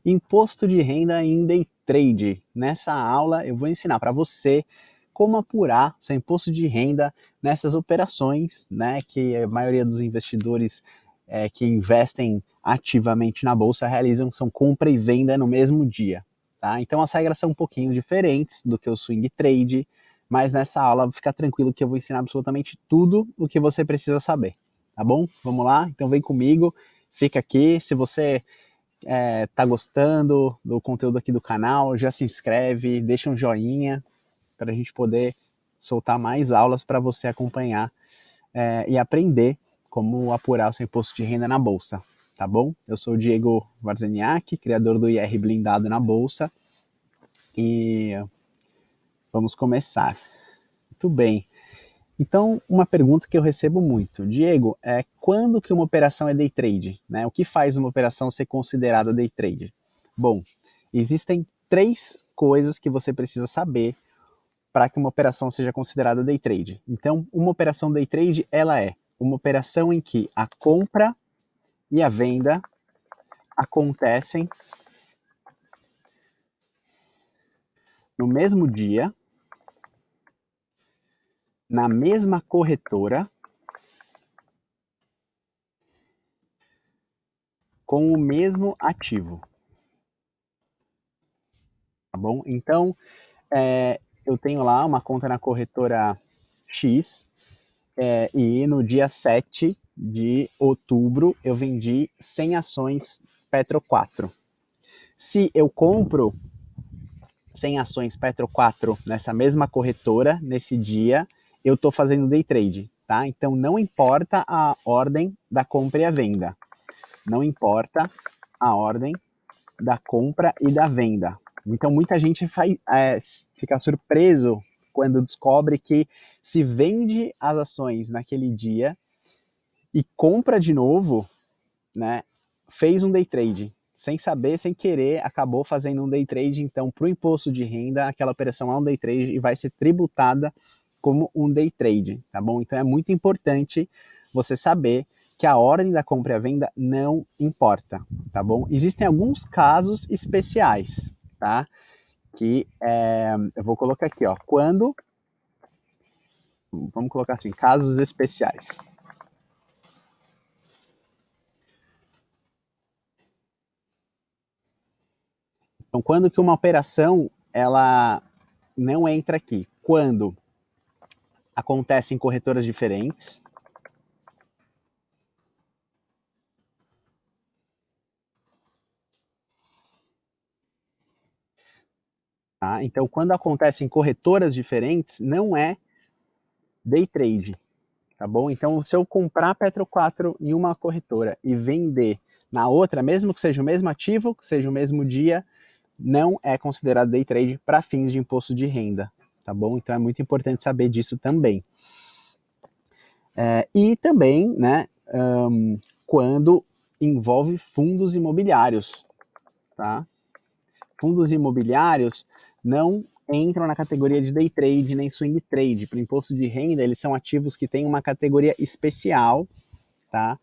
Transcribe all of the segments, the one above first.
Imposto de renda em day trade. Nessa aula eu vou ensinar para você como apurar seu imposto de renda nessas operações, né, que a maioria dos investidores que investem ativamente na bolsa realizam, são compra e venda no mesmo dia. Tá? Então as regras são um pouquinho diferentes do que o swing trade, mas nessa aula fica tranquilo que eu vou ensinar absolutamente tudo o que você precisa saber. Tá bom? Vamos lá? Então vem comigo, fica aqui. Se você tá gostando do conteúdo aqui do canal, já se inscreve, deixa um joinha para a gente poder soltar mais aulas para você acompanhar e aprender como apurar o seu imposto de renda na Bolsa, tá bom? Eu sou o Diego Varzeniak, criador do IR Blindado na Bolsa, e vamos começar. Muito bem. Então, uma pergunta que eu recebo muito, Diego, quando que uma operação é day trade? Né? O que faz uma operação ser considerada day trade? Bom, existem 3 coisas que você precisa saber para que uma operação seja considerada day trade. Então, uma operação day trade, ela é uma operação em que a compra e a venda acontecem no mesmo dia, na mesma corretora, com o mesmo ativo. Tá bom? Então, eu tenho lá uma conta na corretora X, e no dia 7 de outubro eu vendi 100 ações Petro 4. Se eu compro 100 ações Petro 4 nessa mesma corretora, nesse dia, eu estou fazendo day trade, tá? Então não importa a ordem da compra e a venda. Não importa a ordem da compra e da venda. Então muita gente fica surpreso quando descobre que se vende as ações naquele dia e compra de novo, né, fez um day trade. Sem saber, sem querer, acabou fazendo um day trade. Então, para o imposto de renda, aquela operação é um day trade e vai ser tributada como um day trade, tá bom? Então, é muito importante você saber que a ordem da compra e a venda não importa, tá bom? Existem alguns casos especiais, tá? Que eu vou colocar aqui, ó. Vamos colocar assim, casos especiais. Então, quando que uma operação ela não entra aqui? Quando acontece em corretoras diferentes, tá? Então, quando acontece em corretoras diferentes, não é day trade, tá bom? Então, se eu comprar Petro 4 em uma corretora e vender na outra, mesmo que seja o mesmo ativo, que seja o mesmo dia, não é considerado day trade para fins de imposto de renda, tá bom? Então, é muito importante saber disso também. E também, né, quando envolve fundos imobiliários, tá? Fundos imobiliários não entram na categoria de day trade nem swing trade. Para imposto de renda, eles são ativos que têm uma categoria especial, tá?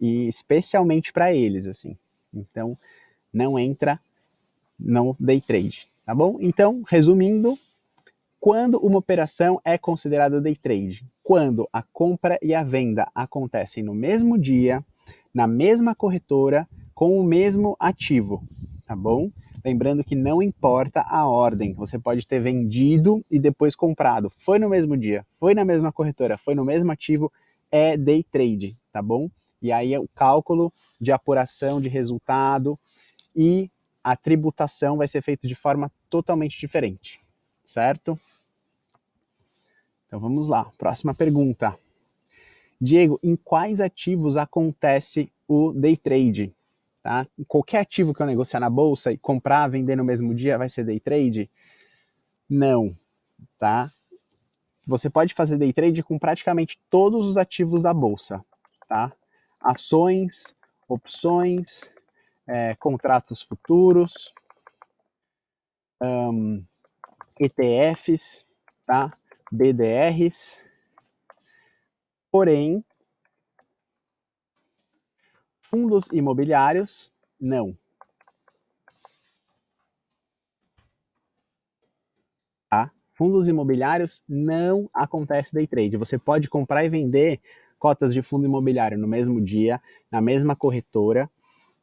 E especialmente para eles, assim. Então, não entra no day trade, tá bom? Então, resumindo, quando uma operação é considerada day trade? Quando a compra e a venda acontecem no mesmo dia, na mesma corretora, com o mesmo ativo, tá bom? Lembrando que não importa a ordem, você pode ter vendido e depois comprado. Foi no mesmo dia, foi na mesma corretora, foi no mesmo ativo, é day trade, tá bom? E aí o cálculo de apuração de resultado e a tributação vai ser feito de forma totalmente diferente, certo? Então vamos lá, próxima pergunta. Diego, em quais ativos acontece o day trade? Tá? Qualquer ativo que eu negociar na bolsa e comprar, vender no mesmo dia vai ser day trade? Não, tá? Você pode fazer day trade com praticamente todos os ativos da bolsa, tá? Ações, opções, contratos futuros, ETFs, tá? BDRs. Porém, fundos imobiliários, não. Fundos imobiliários não acontece day trade. Você pode comprar e vender cotas de fundo imobiliário no mesmo dia, na mesma corretora,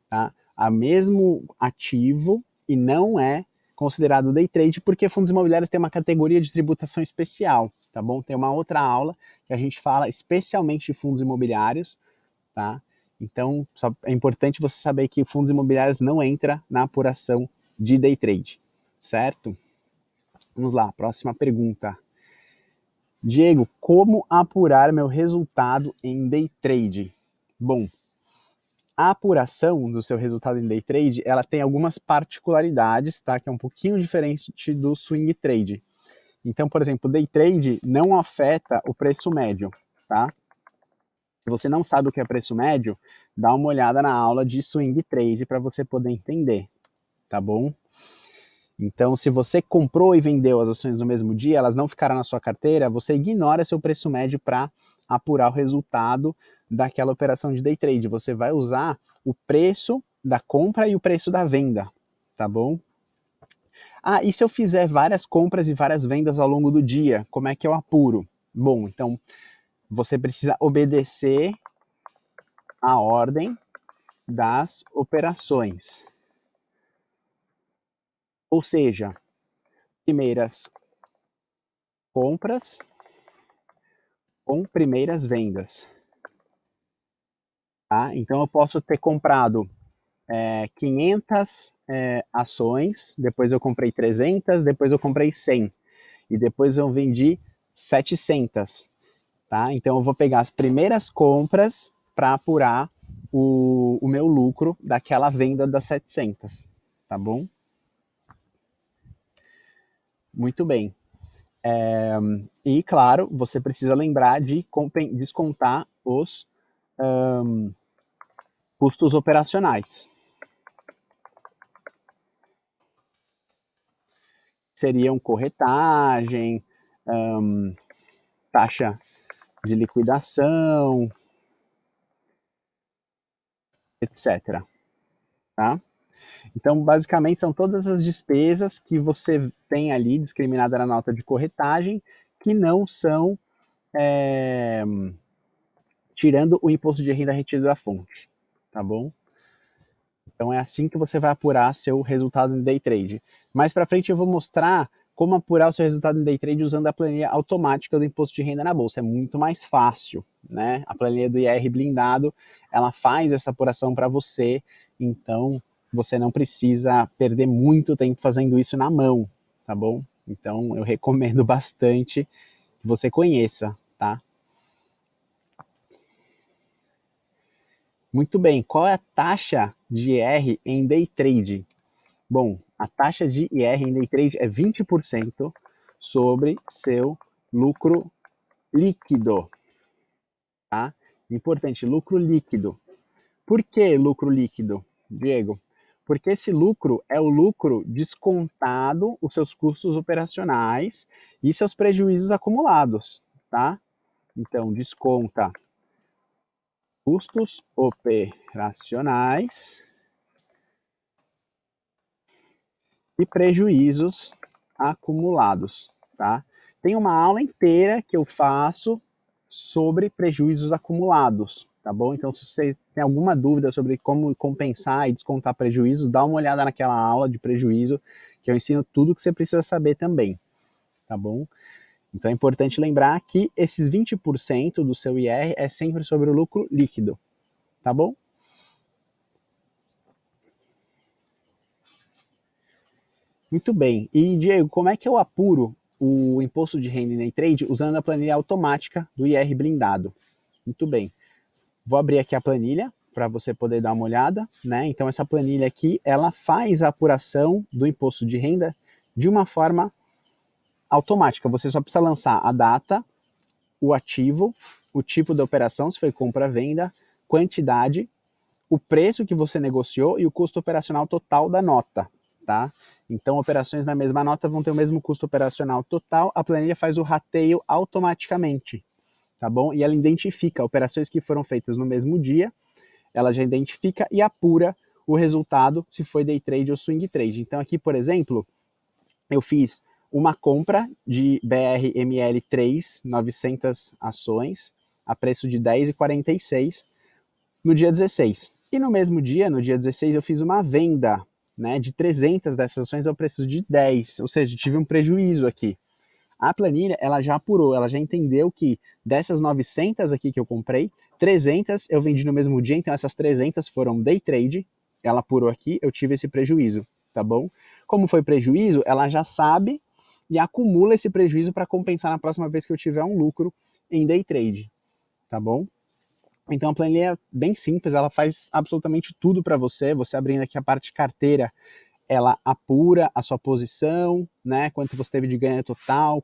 tá? A mesmo ativo, e não é considerado day trade porque fundos imobiliários têm uma categoria de tributação especial, tá bom? Tem uma outra aula que a gente fala especialmente de fundos imobiliários, tá? Então, é importante você saber que fundos imobiliários não entra na apuração de day trade, certo? Vamos lá, próxima pergunta. Diego, como apurar meu resultado em day trade? Bom, a apuração do seu resultado em day trade, ela tem algumas particularidades, tá? Que é um pouquinho diferente do swing trade. Então, por exemplo, day trade não afeta o preço médio, tá? Se você não sabe o que é preço médio, dá uma olhada na aula de swing trade para você poder entender, tá bom? Então, se você comprou e vendeu as ações no mesmo dia, elas não ficaram na sua carteira, você ignora seu preço médio para apurar o resultado daquela operação de day trade. Você vai usar o preço da compra e o preço da venda, tá bom? Ah, e se eu fizer várias compras e várias vendas ao longo do dia, como é que eu apuro? Bom, então você precisa obedecer a ordem das operações. Ou seja, primeiras compras com primeiras vendas. Tá? Então eu posso ter comprado 500 ações, depois eu comprei 300, depois eu comprei 100 e depois eu vendi 700. Tá? Então eu vou pegar as primeiras compras para apurar o meu lucro daquela venda das 700, tá bom? Muito bem. E claro, você precisa lembrar de descontar os custos operacionais. Seriam corretagem, taxa de liquidação, etc. Tá? Então, basicamente, são todas as despesas que você tem ali discriminada na nota de corretagem que não são tirando o imposto de renda retido da fonte, tá bom? Então é assim que você vai apurar seu resultado em day trade. Mais para frente eu vou mostrar como apurar o seu resultado em day trade usando a planilha automática do imposto de renda na bolsa. É muito mais fácil, né? A planilha do IR blindado, ela faz essa apuração para você, então você não precisa perder muito tempo fazendo isso na mão, tá bom? Então eu recomendo bastante que você conheça, tá? Muito bem, qual é a taxa de IR em day trade? Bom, a taxa de IR em day trade é 20% sobre seu lucro líquido, tá? Importante, lucro líquido. Por que lucro líquido, Diego? Porque esse lucro é o lucro descontado os seus custos operacionais e seus prejuízos acumulados, tá? Então, desconta custos operacionais e prejuízos acumulados, tá? Tem uma aula inteira que eu faço sobre prejuízos acumulados, tá bom? Então, se você tem alguma dúvida sobre como compensar e descontar prejuízos, dá uma olhada naquela aula de prejuízo, que eu ensino tudo que você precisa saber também, tá bom? Então é importante lembrar que esses 20% do seu IR é sempre sobre o lucro líquido, tá bom? Muito bem. E, Diego, como é que eu apuro o imposto de renda em day trade usando a planilha automática do IR blindado? Muito bem. Vou abrir aqui a planilha para você poder dar uma olhada, né? Então essa planilha aqui, ela faz a apuração do imposto de renda de uma forma automática. Você só precisa lançar a data, o ativo, o tipo da operação, se foi compra-venda, quantidade, o preço que você negociou e o custo operacional total da nota, tá? Então, operações na mesma nota vão ter o mesmo custo operacional total, a planilha faz o rateio automaticamente, tá bom? E ela identifica operações que foram feitas no mesmo dia, ela já identifica e apura o resultado se foi day trade ou swing trade. Então, aqui, por exemplo, eu fiz uma compra de BRML3, 900 ações, a preço de R$10,46 no dia 16. E no mesmo dia, no dia 16, eu fiz uma venda, né, de 300 dessas ações ao preço de 10, ou seja, tive um prejuízo aqui. A planilha, ela já apurou, ela já entendeu que dessas 900 aqui que eu comprei, 300 eu vendi no mesmo dia, então essas 300 foram day trade, ela apurou aqui, eu tive esse prejuízo, tá bom? Como foi prejuízo, ela já sabe e acumula esse prejuízo para compensar na próxima vez que eu tiver um lucro em day trade, tá bom? Então a planilha é bem simples, ela faz absolutamente tudo para você. Você abrindo aqui a parte carteira, ela apura a sua posição, né? Quanto você teve de ganho total,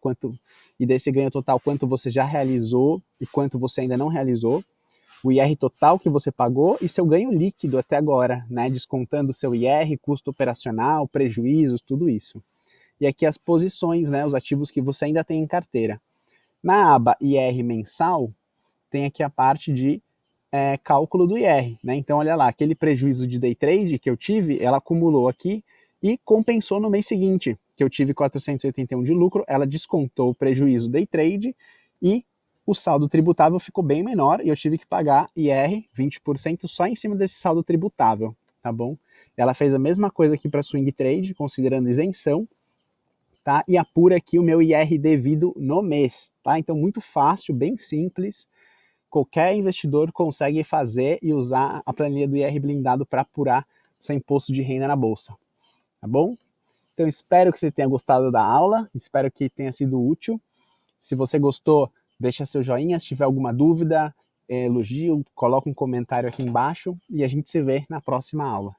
e desse ganho total, quanto você já realizou e quanto você ainda não realizou, o IR total que você pagou e seu ganho líquido até agora, né? Descontando seu IR, custo operacional, prejuízos, tudo isso. E aqui as posições, né? Os ativos que você ainda tem em carteira. Na aba IR mensal, tem aqui a parte de cálculo do IR, né? Então, olha lá, aquele prejuízo de day trade que eu tive, ela acumulou aqui e compensou no mês seguinte, que eu tive 481 de lucro, ela descontou o prejuízo day trade e o saldo tributável ficou bem menor e eu tive que pagar IR 20% só em cima desse saldo tributável, tá bom? Ela fez a mesma coisa aqui para swing trade, considerando isenção, tá? E apura aqui o meu IR devido no mês, tá? Então, muito fácil, bem simples. Qualquer investidor consegue fazer e usar a planilha do IR blindado para apurar seu imposto de renda na bolsa, tá bom? Então espero que você tenha gostado da aula, espero que tenha sido útil. Se você gostou, deixa seu joinha, se tiver alguma dúvida, elogio, coloca um comentário aqui embaixo e a gente se vê na próxima aula.